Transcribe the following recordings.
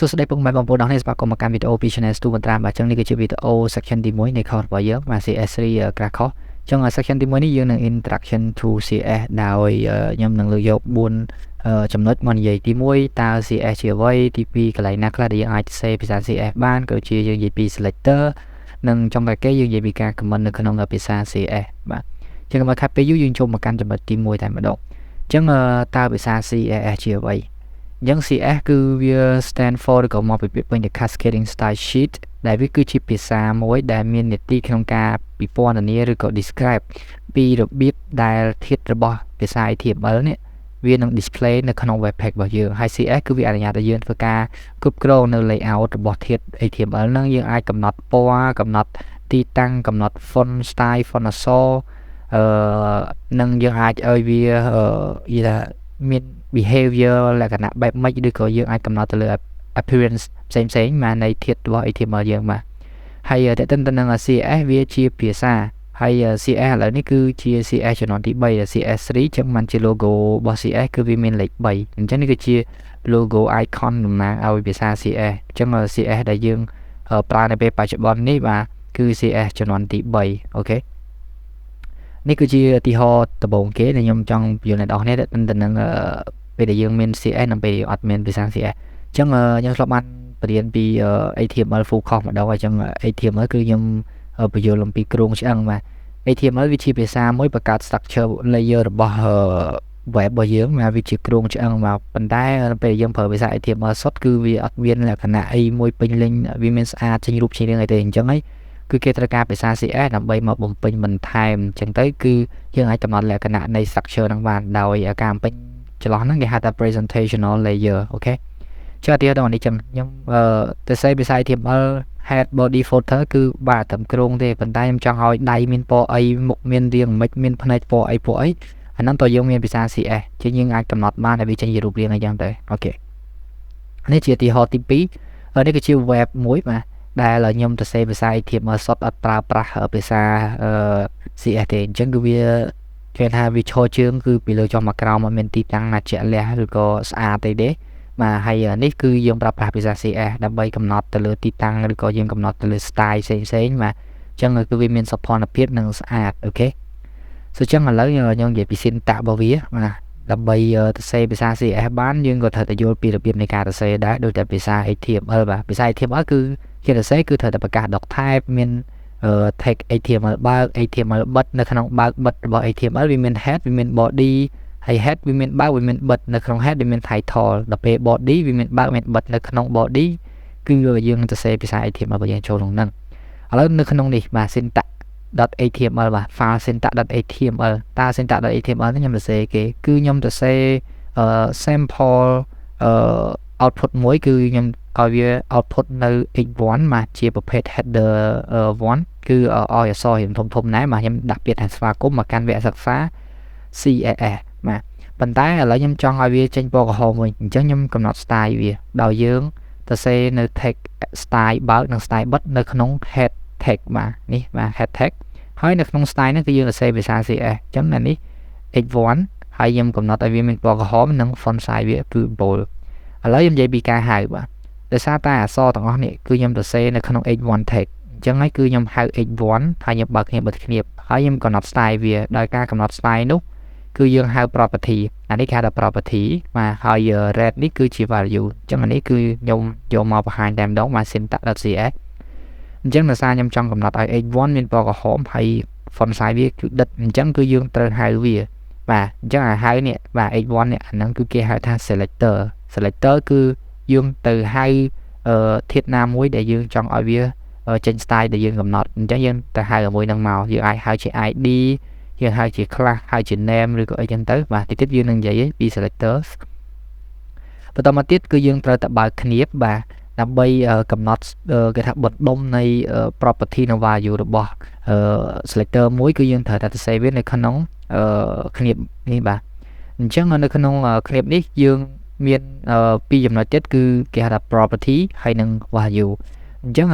សួស្តីពុកម៉ែបងប្អូនទាំងអស់គ្នាស្វាគមន៍មកកាន់វីដេអូពី Channel ស្ទូបន្ត្រាំបាទចឹងនេះគឺជាវីដេអូ section ទី1នៃ course របស់យើងបាទ CSS3 crash course ចឹង section ទី1នេះយើងនឹង introduction to CS ដោយខ្ញុំនឹងលើកយក4ចំណុចមកនិយាយទី1តើ CS ជាអ្វីទី2កន្លែងណាខ្លះដែលយើងអាចសេភាសា CS បានក៏ជាយើងនិយាយពី selector និងចុងក្រោយគេយើងនិយាយពីការ comment នៅក្នុងភាសា CS បាទចឹងមកខាត់ពេលយើងចូលមកកាន់ចំណុចទី1តែម្ដងចឹងតើភាសា CSS ជាអ្វីចឹង CS គឺវា stand for ឬក៏មកពីពាក្យពេញថា cascading style sheet ដែលវាគឺជាភាសាមួយដែលមាននីតិក្នុងការពិពណ៌នាឬក៏ describe ពីរបៀបដែលធាតុរបស់ភាសា HTML នេះវានឹង display នៅក្នុង web page របស់យើងហើយ CS គឺវាអនុញ្ញាតឲ្យយើងធ្វើការគ្រប់គ្រងនៅ layout របស់ធាតុ HTML ហ្នឹងយើងអាចកំណត់ពណ៌កំណត់ទីតាំងកំណត់ font style font អក្សរនឹងយើងអាចឲ្យវានិយាយថាមាន behavior លក្ខណៈបែបម៉េចឬក៏យើងអាចកំណត់ទៅលើ appearance ផ្សេងៗមកនៃធាតុរបស់ HTML យើងបាទហើយតើតើនឹង CSS វាជាភាសាហើយ CSS ឥឡូវនេះគឺជា CSS ជំនាន់ទី3 CSS3 ចឹងมันជា logo របស់ CSS គឺវាមានលេខ3អញ្ចឹងនេះគឺជា logo icon តំណាងឲ្យភាសា CSS អញ្ចឹង CSS ដែលយើងប្រើនៅពេលបច្ចុប្បន្ននេះបាទគឺ CSS ជំនាន់ទី3អូខេនេះគឺជាឧទាហរណ៍ដំបូងគេដែលខ្ញុំចង់ពន្យល់អ្នកនរគ្នាទៅនឹងពេលដែលយើងមាន CS និងពេលអត់មានភាសា CS អញ្ចឹងខ្ញុំធ្លាប់បានបរៀនពី HTML full course ម្ដងអញ្ចឹង HTML គឺខ្ញុំពន្យល់អំពីគ្រោងឆ្អឹងបាទ HTML វាជាភាសាមួយបង្កើត structure layer របស់ web របស់យើងមកវាជាគ្រោងឆ្អឹងមកប៉ុន្តែពេលយើងប្រើភាសា HTML សុទ្ធគឺវាអត់មានលក្ខណៈអីមួយពេញលេញវាមានស្អាតចេញរូបចេញរឿងអីទេអញ្ចឹងហើយគឺគេត្រូវការភាសា CS ដើម្បីមកបំពេញបន្ថែមអញ្ចឹងទៅគឺយើងអាចកំណត់លក្ខណៈនៃ structure ហ្នឹងបានដោយការបំពេញចន្លោះហ្នឹងគេហៅថា presentational layer អូខេចុះទៀតដល់នេះខ្ញុំទៅសេភាសា HTML head body footer គឺបាទត្រឹមគ្រោងទេប៉ុន្តែខ្ញុំចង់ឲ្យដៃមានពណ៌អីមុខមានរាងមិនមានភ្នែកពណ៌អីអាហ្នឹងតើយើងមានភាសា CS ជាយើងអាចកំណត់បានឲ្យវាចេញជារូបរាងអីចឹងទៅអូខេនេះជាឧទាហរណ៍ទី2នេះគឺជា web មួយបាទដែលខ្ញុំទៅសេភាសា HTML សុទ្ធអត់ប្រើប្រាស់ភាសា CS ទេអញ្ចឹងគឺវាគេថាវាឈរជើងគឺពីលើចុះមកក្រោមអត់មានទីតាំងណាជាក់លាស់ឬក៏ស្អាតទេបាទហើយនេះគឺយើងប្រើប្រាស់ភាសា CS ដើម្បីកំណត់ទៅលើទីតាំងឬក៏យើងកំណត់ទៅលើ style ផ្សេងបាទអញ្ចឹងគឺវាមានសោភ័ណភាពនិងស្អាតអូខេអញ្ចឹងឥឡូវខ្ញុំនិយាយពី syntax របស់វាបាទដើម្បីទៅសេភាសា CS បានយើងក៏ត្រូវតែយល់ពីរបៀបនៃការទៅសេដែរដូចតែភាសា HTML បាទភាសា HTML គឺគេទៅសេគឺត្រូវតែប្រកាស doc type មានtag HTML បើក HTML បិទនៅក្នុងបើកបិទរបស់ HTML វាមាន head វាមាន body ហើយ head វាមានបើកវាមានបិទនៅក្នុង head វាមាន title ដល់ពេល body វាមានបើកមានបិទនៅក្នុង body គឺយើងទៅសេភាសា HTML របស់យើងចូលក្នុងហ្នឹងឥឡូវនៅក្នុងនេះបាទ syntax.html បាទ file syntax.html តើ syntax.html នេះខ្ញុំទៅសេគេគឺខ្ញុំទៅសេsample output មួយគឺខ្ញុំឲ្យវា output នៅ x1 មកជាប្រភេទ header 1គឺឲ្យអក្សររៀងធំៗដែរបាទខ្ញុំដាក់ពាក្យថាស្វាគមន៍មកកាន់វគ្គសិក្សា CSS បាទប៉ុន្តែឥឡូវខ្ញុំចង់ឲ្យវាចេញពណ៌ក្រហមវិញអញ្ចឹងខ្ញុំកំណត់ style វាដោយយើងទៅសេនៅ tag style បើកនិង style បិទនៅក្នុង head tag បាទនេះបាទ head tag ហើយនៅក្នុង style ហ្នឹងគឺយើងទៅសេភាសា CS អញ្ចឹងនៅនេះ x1 ហើយខ្ញុំកំណត់ឲ្យវាមានពណ៌ក្រហមនិង font size វាគឺ bold ឥឡូវខ្ញុំនិយាយពីការហៅបាទដោយសារតែអក្សរទាំងអស់នេះគឺខ្ញុំទៅសេនៅក្នុង h1 tag អញ្ចឹងហើយគឺខ្ញុំហៅ h1 ហើយខ្ញុំបើកគ្នាបិទគ្នាហើយខ្ញុំកំណត់ style វាដោយការកំណត់ style នោះគឺយើងហៅ property អានេះគេហៅថា property បាទហើយ red នេះគឺជា value អញ្ចឹងអានេះគឺខ្ញុំយកមកបង្ហាញតែម្ដងមក syntax.cs អញ្ចឹងដោយសារខ្ញុំចង់កំណត់ឲ្យ h1 មានពណ៌ក្រហមហើយ font size វាគឺដិតអញ្ចឹងគឺយើងត្រូវហៅវាបាទអញ្ចឹងហៅនេះបាទ h1 នេះអាហ្នឹងគឺគេហៅថា selector គឺយើងទៅហៅធាតុណាមួយដែលយើងចង់ឲ្យវាចេញ style ដែលយើងកំណត់អញ្ចឹងយើងទៅហៅជាមួយនឹងមកយើងអាចហៅជា ID យើងហៅជា class ហៅជា name ឬក៏អីចឹងទៅបាទតិចទៀតយើងនឹងនិយាយពី selectors បន្តមកទៀតគឺយើងត្រូវតែបើកគ្នាបាទដើម្បីកំណត់គេថាបណ្ដុំនៃ property និង value របស់ selector មួយគឺយើងត្រូវតែសេវានៅក្នុងគ្នានេះបាទអញ្ចឹងនៅក្នុងគ្នានេះយើងមានពីរចំណុចទៀតគឺគេហៅថា property ហើយនិង value អញ្ចឹង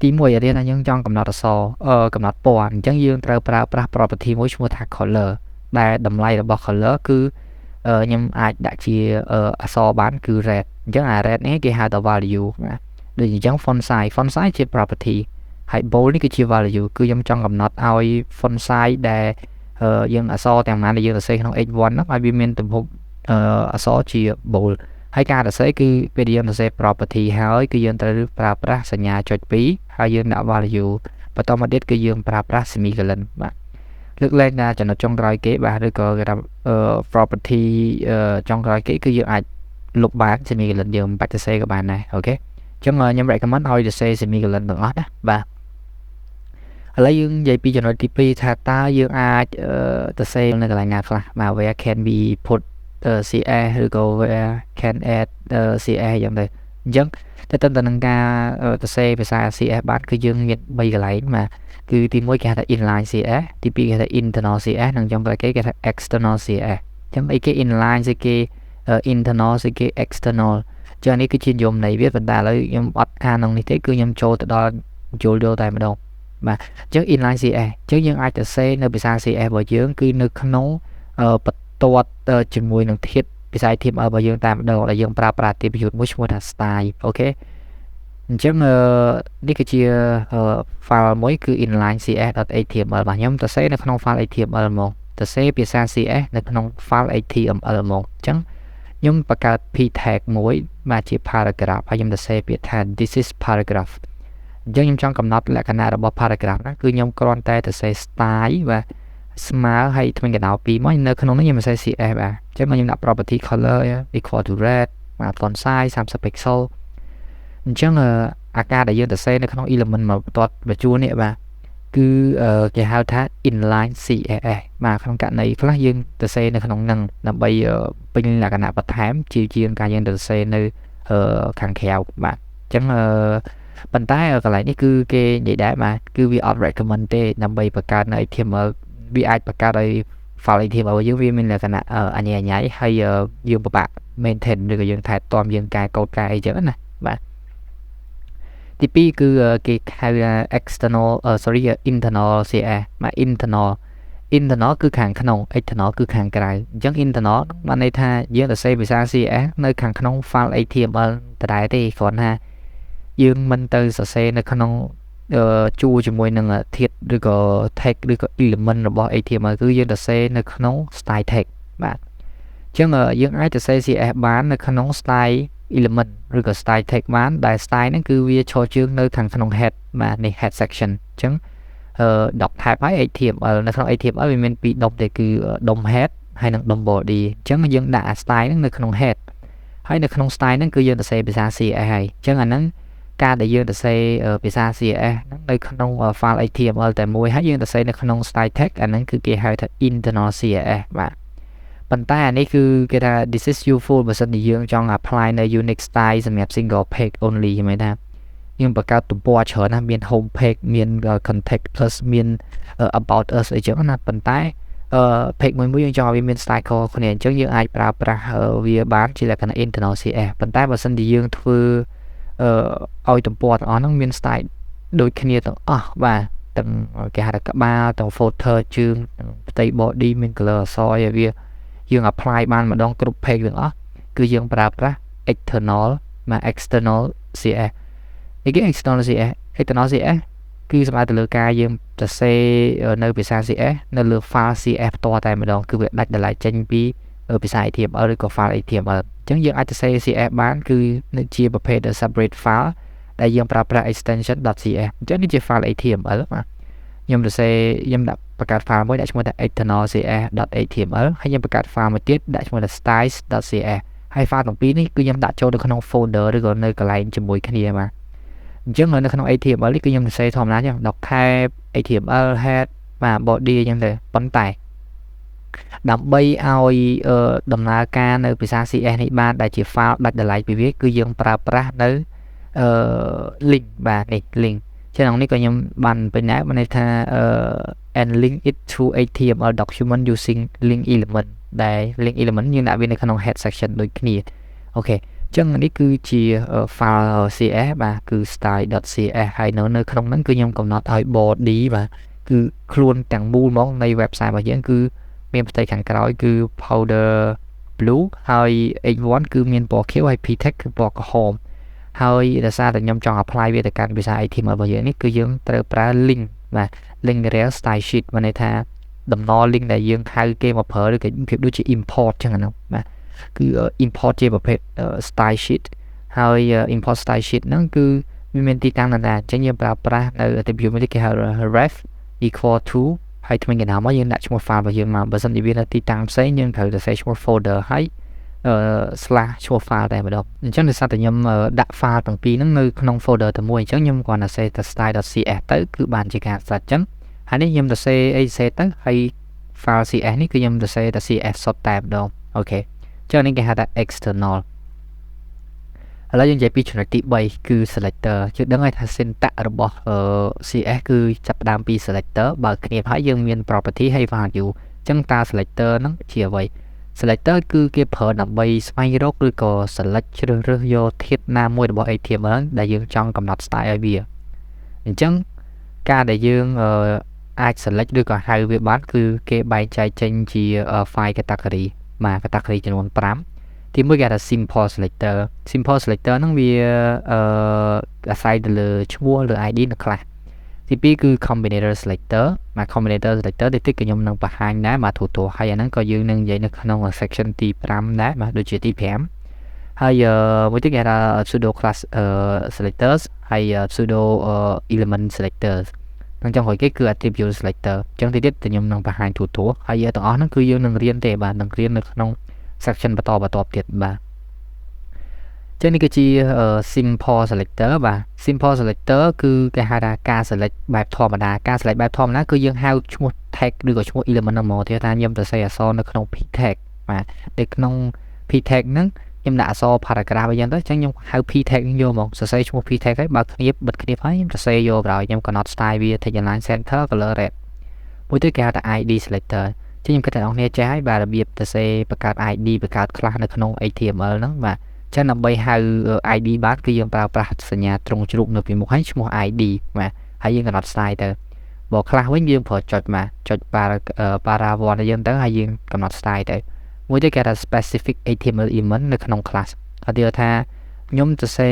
ទី1រៀនថាយើងចង់កំណត់អក្សរកំណត់ពណ៌អញ្ចឹងយើងត្រូវប្រើប្រាស់ property មួយឈ្មោះថា color ដែលតម្លៃរបស់ color គឺ nhưng ai đã chia so bán cứ red chẳng là red này cái hai tờ value mà để chẳng font size chia property hay bold này cái chia value cứ trong cầm nốt ai font size để dân so tiền mà để dân xây không h1 nó ai bị men tầm hộp so chia bold hay cả là sẽ cứ bây giờ nó sẽ property hay cứ dân tới pra sinh nhà chọn phí hay dân đã value và tao mà biết cái dương pra semicolon mà lực lên là cho nó trong rồi kế bà được có cái property trong rồi kế cứ dương ai lục bán semicolon dương bắt xe các bạn này ok chẳng ngờ nhầm recommend thôi để xe semicolon được đó và lấy dương dây pi cho nó tp thà ta dương ai từ xe này là ngạc là mà where can be put CE rồi có where can add CE giống vậy chẳng thế tên nâng ca từ xe về xa CE bán cứ dương nhận bây giờ lấy mà cứ tìm mỗi cái là inline CSS thì cái là internal CSS nằm trong cái là external CSS chẳng mấy cái inline cái internal cái external cho nên cái chuyên dùng này viết vấn đề là em bắt canon như thế cứ em cho từ đó cho vô tại mà đâu mà chứ inline CSS chứ những ai từ C nơi bị xa CSS bởi dưỡng cứ nơi không bật tuột chừng mùi nâng thiết bị sai thêm ở bởi dưỡng tại mà đâu là dưỡng pra tìm dụt mỗi một là style ok chứ đi cái chia file mới cứ inline cs.html mà nhóm ta sẽ nó không file html một ta sẽ bị sang cs nó không file html một chẳng nhóm bạc cả p tag mới mà chỉ paragraph hay nhóm ta sẽ bị thành this is paragraph chứ nhóm trong cầm nốt là cái nào là paragraph đó cứ nhóm con tay ta sẽ style và smart hay thêm cái nào pi mới nó không nói nhưng mà sẽ cs à chứ mà nhóm đặt property color equal to red mà font size 30 pixel chẳng AK đại dương từ xe nó không element mà toàn về chua nè bà cứ cái hao thác inline CSS mà không cả này phát dương từ xe nó không nâng là bây giờ pin là cái nào bật thám chiều chiên cả dân từ xe nơi khẳng khéo mà chẳng bàn tay ở cái này cứ cái vậy đã mà cứ vi on recommend nằm bây bậc cao này thêm ở vi ai bậc cao đây phải thêm ở dưới viên mình là cái nào anh nhảy hay dương bạc maintain được dương thay toàn dương cài câu cài chớ này bạn TP cứ cái external internal CE mà internal cứ kháng khăn external cứ kháng cái chẳng internal mà này tha dương là xây bị sao CE nơi kháng khăn file ATM tại đại thì còn ha dương mình từ sẽ nơi khăn chu cho môi nâng thiệt được có tag được có elementរបស់ ATM cứ dương là xây nơi khăn style tag bạn chứ dương ai từ xây CE bán nơi khăn style element rồi có style tag bán đại style nó cứ vi cho chương nơi thằng khăn head mà này head section chứng đọc type ATM nó không ATM ở bên bị đọc để cứ đồng head hay là đồng body chứng dương đã style nó khăn head hay là khăn style nó cứ dương là xây bị ra CE hay chứng là nó ca để dương là xây bị ra CE nó nơi khăn file ATM tại môi hay dương là xây nó khăn style tag anh nó cứ kia hay thật internal CE và bàn tay này cứ cái là this is useful bởi vì dương trong applyใน unique style สำหรับ single page only ใช่ไหมครับยังประกาศตัวบัวเฉินนะมี home page มี contact plus มี about us ไอ้เจ้านะbàn tay page មួយយើងចង់ឲ្យវាមាន style ខ្លួនអញ្ចឹងយើងអាចប្រើប្រាស់វាបានជាលក្ខណៈ internal CSS ប៉ុន្តែបើសិនជាយើងធ្វើឲ្យទំព័រទាំងអស់ហ្នឹងមាន style ដូចគ្នាទាំងអស់បាទទាំងគេហៅថាក្បាលទាំង footer ជើងទាំងផ្ទៃ body មាន color អក្សរឲ្យវាយើង apply បានម្ដងគ្រប់ page ទាំងអស់គឺយើងប្រើប្រាស់ external មក external CSS នេះគេ external CSS គឺសម្រាប់ទៅលើការយើងសរសេរនៅភាសា CSS នៅលើ file CSS ផ្ទាល់តែម្ដងគឺវាដាច់ដោយឡែកចេញពីភាសា HTML ឬក៏ file HTML អញ្ចឹងយើងអាចសរសេរ CSS បានគឺនៅជាប្រភេទ separate file ដែលយើងប្រើប្រាស់ extension.cs អញ្ចឹងនេះជា file HTML បាទខ្ញុំសរសេរខ្ញុំដាក់បង្កើត file មួយដាក់ឈ្មោះថា external cs.html ហើយខ្ញុំបង្កើត file មួយទៀតដាក់ឈ្មោះថា styles.cs ហើយ file ទាំងពីរនេះគឺខ្ញុំដាក់ចូលនៅក្នុង folder ឬក៏នៅកន្លែងជាមួយគ្នាបាទអញ្ចឹងនៅក្នុង HTML នេះគឺខ្ញុំសរសេរធម្មតាចឹងដក tab HTML head បាទ body អញ្ចឹងទៅប៉ុន្តែដើម្បីឲ្យដំណើរការនៅភាសា CS នេះបានដែលជា file ដាច់ដោយឡែកពីវាគឺយើងប្រើប្រាស់នៅlink បាទនេះ link ចឹងនេះក៏ខ្ញុំបានបញ្ជាក់បានថាand link it to HTML document using link element ដែល link element យើងដាក់វានៅក្នុង head section ដូចគ្នាអូខេចឹងនេះគឺជា file CS បាទគឺ style.cs ហើយនៅក្នុងហ្នឹងគឺខ្ញុំកំណត់ឲ្យ body បាទគឺខ្លួនទាំងមូលហ្មងនៃ website របស់យើងគឺមានផ្ទៃខាងក្រោយគឺ powder blue ហើយ h1 គឺមានពណ៌ខៀវហើយ p text គឺពណ៌ក្រហមហើយដោយសារតែខ្ញុំចង់ apply វាទៅកាន់ភាសា HTML របស់យើងនេះគឺយើងត្រូវប្រើ link បាទ link rel style sheet មានន័យថាតំណ link ដែលយើងហៅគេមកប្រើឬក៏ភាពដូចជា import ចឹងហ្នឹងបាទគឺ import ជាប្រភេទ style sheet ហើយ import style sheet ហ្នឹងគឺវាមានទីតាំងនៅណាអញ្ចឹងយើងប្រើប្រាស់នៅ attribute មួយទៀតគេហៅ ref equal to ហើយថ្មីកណ្ដាលមកយើងដាក់ឈ្មោះ file របស់យើងមកបើសិនជាវានៅទីតាំងផ្សេងយើងត្រូវតែសេឈ្មោះ folder ហើយ slash ឈ្មោះ file តែម្ដងអញ្ចឹងដោយសារតែខ្ញុំដាក់ file ទាំងពីរហ្នឹងនៅក្នុង folder តែមួយអញ្ចឹងខ្ញុំគ្រាន់តែសេតែ style.cs ទៅគឺបានជាការស្រេចអញ្ចឹងហើយនេះខ្ញុំទៅសេអីសេទៅហើយ file cs នេះគឺខ្ញុំទៅសេតែ cs សុទ្ធតែម្ដងអូខេអញ្ចឹងនេះគេហៅថា external ឥឡូវយើងនិយាយពីចំណុចទី3គឺ selector យើងដឹងហើយថា syntax របស់ CS គឺចាប់ផ្ដើមពី selector បើគ្នាហើយយើងមាន property ហើយ value អញ្ចឹងតើ selector ហ្នឹងជាអ្វី selector គឺគេប្រើដើម្បីស្វែងរកឬក៏ select ជ្រើសរើសយកធាតុណាមួយរបស់ HTML ដែលយើងចង់កំណត់ style ឲ្យវាអញ្ចឹងការដែលយើងអាច select ឬក៏ហៅវាបានគឺគេបែងចែកចេញជា file category មួយ category ចំនួន5ទីមួយគេហៅថា simple selector ហ្នឹងវាអាស្រ័យទៅលើឈ្មោះឬ ID នៅខ្លះទី2គឺ combinator selector មក combinator selector តិចៗក៏ខ្ញុំនឹងបង្ហាញដែរមកទូហើយអាហ្នឹងក៏យើងនឹងនិយាយនៅក្នុង section ទី5ដែរមកដូចជាទី5ហើយមួយទៀតគេហៅថា pseudo-class selectors ហើយ pseudo element selectors អញ្ចឹងហើយគេគឺ attribute selector អញ្ចឹងទីទៀតខ្ញុំនឹងបង្ហាញទូហើយទាំងអស់ហ្នឹងគឺយើងនឹងរៀនទេបាទនឹងរៀននៅក្នុងsection បន្តទៀតបាទចឹងនេះគឺជា simple selector បាទ simple selector គឺគេហៅថាការ select បែបធម្មតាការ select បែបធម្មតាគឺយើងហៅឈ្មោះ tag ឬក៏ឈ្មោះ element ហ្នឹងមកទៀតថាខ្ញុំទៅសេអក្សរនៅក្នុង p tag បាទនៅក្នុង p tag ហ្នឹងខ្ញុំដាក់អក្សរ paragraph អីចឹងទៅចឹងខ្ញុំហៅ p tag ហ្នឹងយកមកសរសេរឈ្មោះ p tag ហើយបើគ្នាបិទគ្នាហើយខ្ញុំសរសេរយកបណ្ដោយខ្ញុំកំណត់ style វា text align center color red មួយទៀតគេហៅថា id selectorចឹងខ្ញុំគិតថាអ្នកនរចេះហើយបាទរបៀបទៅសេបង្កើត ID បង្កើត class នៅក្នុង HTML ហ្នឹងបាទចឹងដើម្បីហៅ ID បានគឺយើងប្រើប្រាស់សញ្ញាត្រង់ជ្រូកនៅពីមុខហើយឈ្មោះ ID បាទហើយយើងកំណត់ style ទៅបើ class វិញយើងប្រើចុចមកចុច para1 យើងទៅហើយយើងកំណត់ style ទៅមួយទៀតគេថា specific HTML element នៅក្នុង class ហើយទៀតថាខ្ញុំទៅសេ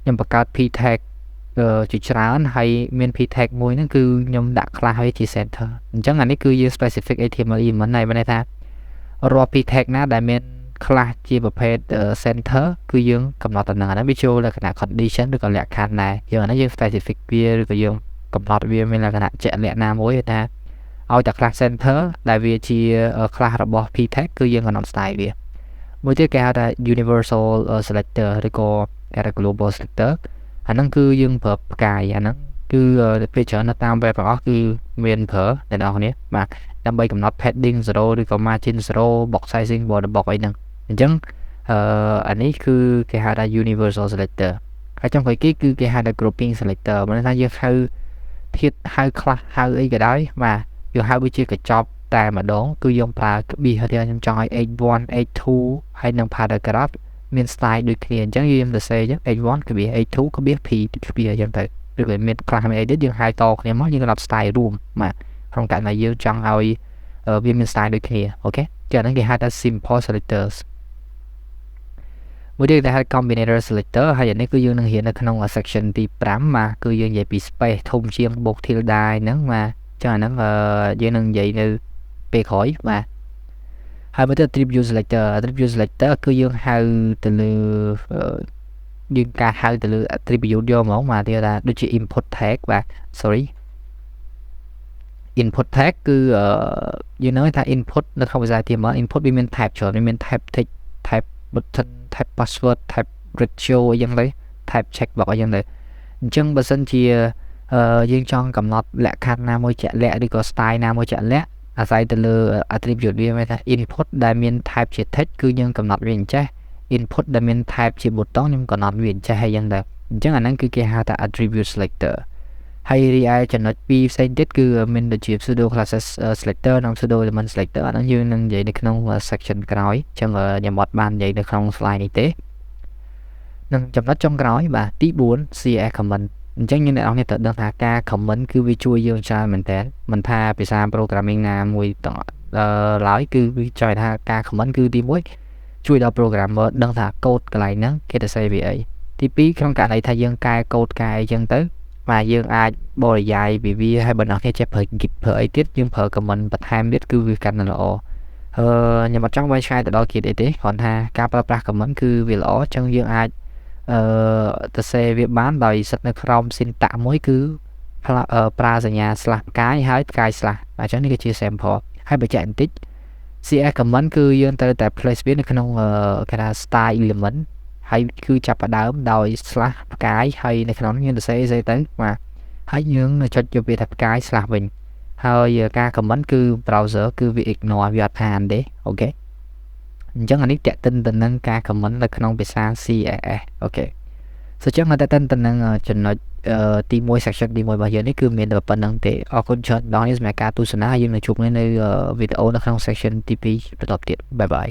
ខ្ញុំបង្កើត p tag ជាច្រើនហើយមាន p tag មួយហ្នឹងគឺខ្ញុំដាក់ class ឲ្យជា center អញ្ចឹងអានេះគឺយើង specific HTML element ហើយមានន័យថារាល់ p tag ណាដែលមាន class ជាប្រភេទ center គឺយើងកំណត់តំណែងហ្នឹងវាចូលលក្ខណៈ condition ឬក៏លក្ខខណ្ឌដែរយើងអានេះយើង specific វាឬក៏យើងកំណត់វាមានលក្ខណៈជាក់លាក់ណាមួយថាឲ្យតែ class center ដែលវាជា class របស់ p tag គឺយើងកំណត់ style វាមួយទៀតគេហៅថា universal selector ឬក៏ global selector អាហ្នឹងគឺយើងប្រើផ្កាយអាហ្នឹងគឺពេលច្រើននៅតាម web ទាំងអស់គឺមានប្រើអ្នកនរគ្នាបាទដើម្បីកំណត់ padding 0ឬក៏ margin 0 box sizing border box អីហ្នឹងអញ្ចឹងអានេះគឺគេហៅថា universal selector ហើយចំក្រោយគេគឺគេហៅថា grouping selector មានន័យថាយើងហៅធាតុហៅ class ហៅអីក៏ដោយបាទយើងហៅវាជាកញ្ចប់តែម្ដងគឺយើងប្រើក្បៀសហើយខ្ញុំចង់ឲ្យ h1 h2 ហើយនឹង paragraph មាន style ដូចគ្នាអញ្ចឹងយើងទៅសេអញ្ចឹង h1 ក្បៀស h2 ក្បៀស p ក្បៀសអញ្ចឹងទៅឬក៏មាន class មានអីទៀតយើងហៅតគ្នាមកយើងកំណត់ style រួមបាទក្នុងករណីយើងចង់ឲ្យវាមាន style ដូចគ្នាអូខេចឹងហ្នឹងគេហៅថា simple selectors មួយទៀតគេហៅ combinator selector ហើយអានេះគឺយើងនឹងរៀននៅក្នុង section ទី5បាទគឺយើងនិយាយពី space ធំជាងបូក tilde ហ្នឹងបាទចឹងអាហ្នឹងយើងនឹងនិយាយនៅពេលក្រោយបាទហើយមកទៅ attribute selector គឺយើងហៅទៅលើយើងការហៅទៅលើ attribute យកហ្មងមកទៀតថាដូចជា input tag បាទ sorry input tag គឺយើងnóiថា input នៅក្នុងភាសា HTML input វាមាន type ច្រើនវាមាន type text type button type password type ratio អីចឹងទៅ type checkbox អីចឹងទៅអញ្ចឹងបើសិនជាយើងចង់កំណត់លក្ខខណ្ឌណាមួយជាក់លាក់ឬក៏ style ណាមួយជាក់លាក់អាស្រ័យទៅលើ attribute វាមានថា input ដែលមាន type ជា text គឺយើងកំណត់វាអញ្ចេះ input ដែលមាន type ជា button ខ្ញុំកំណត់វាអញ្ចេះហើយចឹងទៅអញ្ចឹងអាហ្នឹងគឺគេហៅថា attribute selector ហើយរីឯចំណុច2ផ្សេងទៀតគឺមានដូចជា Pseudo-classes selector និង Pseudo element selector អាហ្នឹងយើងនឹងនិយាយនៅក្នុង section ក្រោយអញ្ចឹងខ្ញុំអត់បាននិយាយនៅក្នុង slide នេះទេនឹងចំណុចចុងក្រោយបាទទី4 CSS Comment អញ្ចឹងយើងអ្នកនរត្រូវដឹងថាការ comment គឺវាជួយយើងច្រើនមែនតើមិនថាភាសា programming ណាមួយ ឡើយគឺវាចង់ថាការ comment គឺទី1ជួយដល់ programmer ដឹងថា code កន្លែងហ្នឹងគេទៅ save វាអីទី2ក្នុងករណីថាយើងកែ code កែអីចឹងទៅបាទយើងអាចបរិយាយពីវាហើយបើអ្នកគ្នាចេះប្រើ git ប្រើអីទៀតយើងប្រើ comment បន្ថែមទៀតគឺវាកាន់តែល្អខ្ញុំអត់ចង់វាយឆ្ងាយទៅដល់ git អីទេគ្រាន់ថាការប្រើប្រាស់ comment គឺវាល្អអញ្ចឹងយើងអាចទៅ save វាបានដោយសិតនៅក្រោម syntax មួយគឺប្រើសញ្ញា slash ផ្កាយហើយផ្កាយ slash អញ្ចឹងនេះគឺជា sample ហើយបញ្ជាក់បន្តិច CSS Comment គឺយើងត្រូវតែ place វានៅក្នុងគេថា style element ហើយគឺចាប់ផ្ដើមដោយ slash ផ្កាយហើយនៅក្នុងនេះយើងទៅ save ទៅបាទហើយយើងចុចយកវាថាផ្កាយ slash វិញហើយការ comment គឺ browser គឺវា ignore វាអត់ខានទេអូខេអញ្ចឹងអានេះតាក់ទិនទៅនឹងការ comment នៅក្នុងភាសា CSS អូខេសូមចឹងតាក់ទិនទៅនឹងចំណុចទី1 section ទី1របស់យើងនេះគឺមានតែប៉ុណ្្នឹងទេអរគុណច្រើនដល់នេះសម្រាប់ការទស្សនាយើងនឹងជួបគ្នានៅវីដេអូនៅក្នុង section ទី2បន្តទៀតបាយបាយ